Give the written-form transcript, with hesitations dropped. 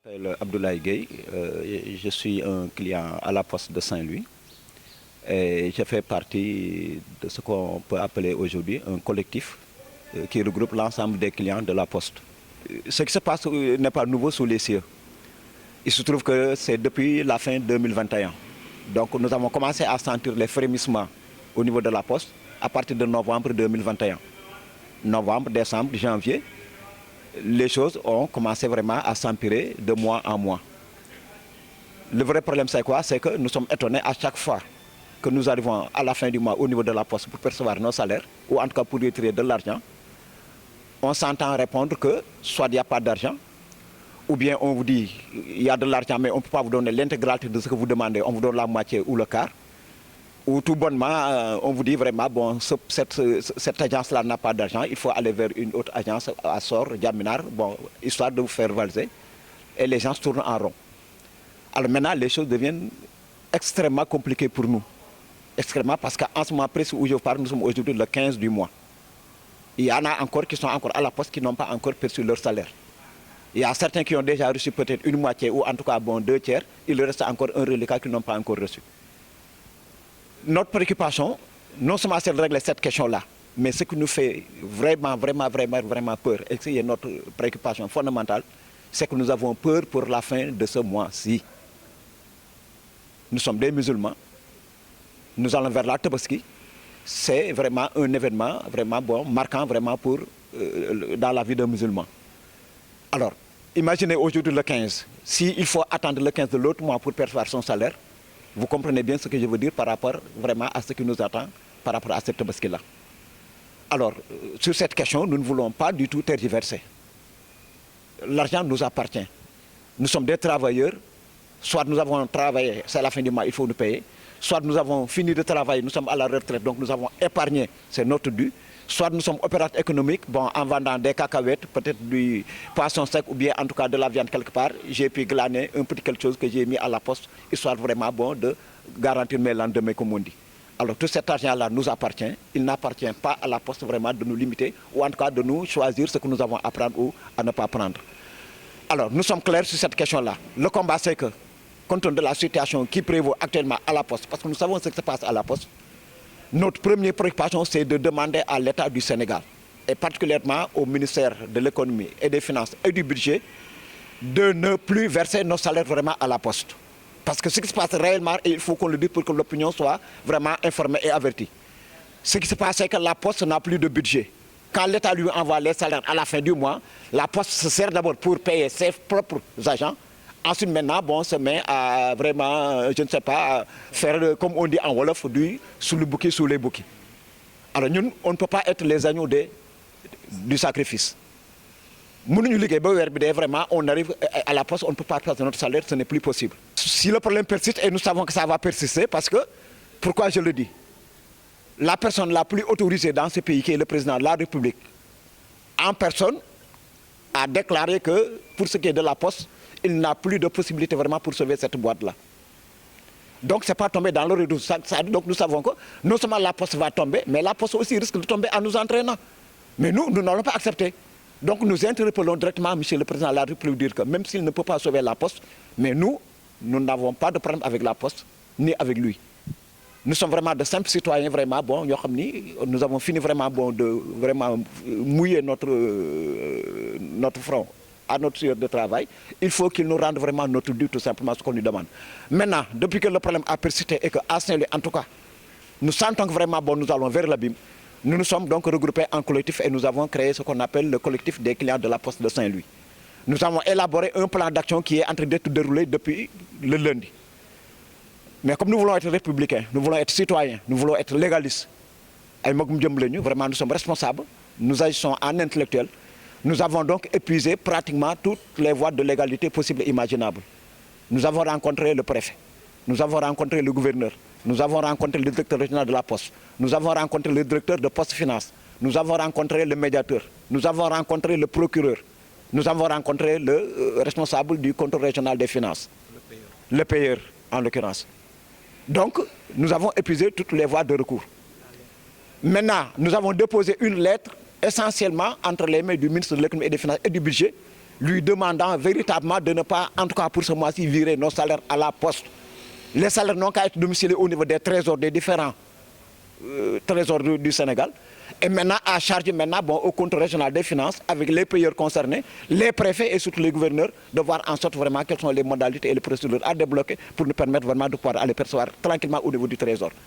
m'appelle Abdoulaye Gueye, je suis un client à la Poste de Saint-Louis et je fais partie de ce qu'on peut appeler aujourd'hui un collectif qui regroupe l'ensemble des clients de la Poste. Ce qui se passe n'est pas nouveau sous les cieux. Il se trouve que c'est depuis la fin 2021. Donc nous avons commencé à sentir les frémissements au niveau de la Poste à partir de novembre 2021. Novembre, décembre, janvier, les choses ont commencé vraiment à s'empirer de mois en mois. Le vrai problème c'est quoi? C'est que nous sommes étonnés à chaque fois que nous arrivons à la fin du mois au niveau de la Poste pour percevoir nos salaires, ou en tout cas pour retirer de l'argent. On s'entend répondre que soit il n'y a pas d'argent, ou bien on vous dit il y a de l'argent mais on ne peut pas vous donner l'intégralité de ce que vous demandez, on vous donne la moitié ou le quart. Ou tout bonnement, on vous dit vraiment, bon, cette agence-là n'a pas d'argent, il faut aller vers une autre agence, Assor, Diaminar, bon, histoire de vous faire valser. Et les gens se tournent en rond. Alors maintenant, les choses deviennent extrêmement compliquées pour nous. Extrêmement, parce qu'en ce moment précis où je vous parle, nous sommes aujourd'hui le 15 du mois. Il y en a encore qui sont encore à la Poste qui n'ont pas encore perçu leur salaire. Il y a certains qui ont déjà reçu peut-être une moitié ou en tout cas bon, 2 tiers. Il reste encore un reliquat qui n'ont pas encore reçu. Notre préoccupation, non seulement c'est de régler cette question-là, mais ce qui nous fait vraiment peur, et c'est notre préoccupation fondamentale, c'est que nous avons peur pour la fin de ce mois-ci. Nous sommes des musulmans, nous allons vers la Tabaski, c'est vraiment un événement vraiment bon, marquant vraiment pour, dans la vie d'un musulman. Alors, imaginez aujourd'hui le 15, s'il faut attendre le 15 de l'autre mois pour percevoir son salaire, vous comprenez bien ce que je veux dire par rapport vraiment à ce qui nous attend par rapport à cette Tabaski-là. Alors, sur cette question, nous ne voulons pas du tout tergiverser. L'argent nous appartient. Nous sommes des travailleurs, soit nous avons travaillé, c'est à la fin du mois, il faut nous payer, soit nous avons fini de travailler, nous sommes à la retraite, donc nous avons épargné, c'est notre dû, soit nous sommes opérateurs économiques, bon, en vendant des cacahuètes, peut-être du poisson sec ou bien en tout cas de la viande quelque part, j'ai pu glaner un petit quelque chose que j'ai mis à la Poste, histoire vraiment bon de garantir mes lendemains comme on dit. Alors tout cet argent-là nous appartient, il n'appartient pas à la Poste vraiment de nous limiter, ou en tout cas de nous choisir ce que nous avons à prendre ou à ne pas prendre. Alors nous sommes clairs sur cette question-là. Le combat c'est que, compte tenu de la situation qui prévaut actuellement à la Poste, parce que nous savons ce qui se passe à la Poste, notre première préoccupation, c'est de demander à l'État du Sénégal, et particulièrement au ministère de l'Économie et des Finances et du Budget, de ne plus verser nos salaires vraiment à la Poste. Parce que ce qui se passe réellement, et il faut qu'on le dise pour que l'opinion soit vraiment informée et avertie. Ce qui se passe, c'est que la Poste n'a plus de budget. Quand l'État lui envoie les salaires à la fin du mois, la Poste se sert d'abord pour payer ses propres agents. Ensuite, maintenant, bon, on se met à vraiment, je ne sais pas, faire, comme on dit en Wolof, du sous le bouquet, sous les bouquets. Alors nous, on ne peut pas être les agneaux du sacrifice. Vraiment, on arrive à la Poste, on ne peut pas passer notre salaire, ce n'est plus possible. Si le problème persiste, et nous savons que ça va persister, parce que, pourquoi je le dis? La personne la plus autorisée dans ce pays, qui est le président de la République, en personne, a déclaré que, pour ce qui est de la Poste, il n'a plus de possibilité vraiment pour sauver cette boîte-là. Donc ce n'est pas tombé dans l'oreille. Donc nous savons que non seulement la Poste va tomber, mais la Poste aussi risque de tomber en nous entraînant. Mais nous n'allons pas accepter. Donc nous interpellons directement M. le Président de la République dire que même s'il ne peut pas sauver la Poste, mais nous n'avons pas de problème avec la Poste, ni avec lui. Nous sommes vraiment de simples citoyens, vraiment, bon, nous avons fini vraiment bon, de vraiment mouiller notre front à notre sueur de travail. Il faut qu'il nous rende vraiment notre dû, tout simplement ce qu'on lui demande. Maintenant, depuis que le problème a persisté et qu'à Saint-Louis, en tout cas, nous sentons que vraiment bon, nous allons vers l'abîme, nous nous sommes donc regroupés en collectif et nous avons créé ce qu'on appelle le collectif des clients de la Poste de Saint-Louis. Nous avons élaboré un plan d'action qui est en train d'être déroulé depuis le lundi. Mais comme nous voulons être républicains, nous voulons être citoyens, nous voulons être légalistes, vraiment nous sommes responsables, nous agissons en intellectuel. Nous avons donc épuisé pratiquement toutes les voies de légalité possibles et imaginables. Nous avons rencontré le préfet, nous avons rencontré le gouverneur, nous avons rencontré le directeur régional de la Poste, nous avons rencontré le directeur de Poste Finance, nous avons rencontré le médiateur, nous avons rencontré le procureur, nous avons rencontré le responsable du contrôle régional des finances, le payeur en l'occurrence. Donc, nous avons épuisé toutes les voies de recours. Maintenant, nous avons déposé une lettre essentiellement entre les mains du ministre de l'Économie et des Finances et du Budget lui demandant véritablement de ne pas, en tout cas pour ce mois-ci, virer nos salaires à la poste. Les salaires n'ont qu'à être domiciliés au niveau des trésors, des différents trésors du Sénégal. Et maintenant, à charge maintenant, au compte régional des finances, avec les payeurs concernés, les préfets et surtout les gouverneurs, de voir en sorte vraiment quelles sont les modalités et les procédures à débloquer pour nous permettre vraiment de pouvoir aller percevoir tranquillement au niveau du trésor.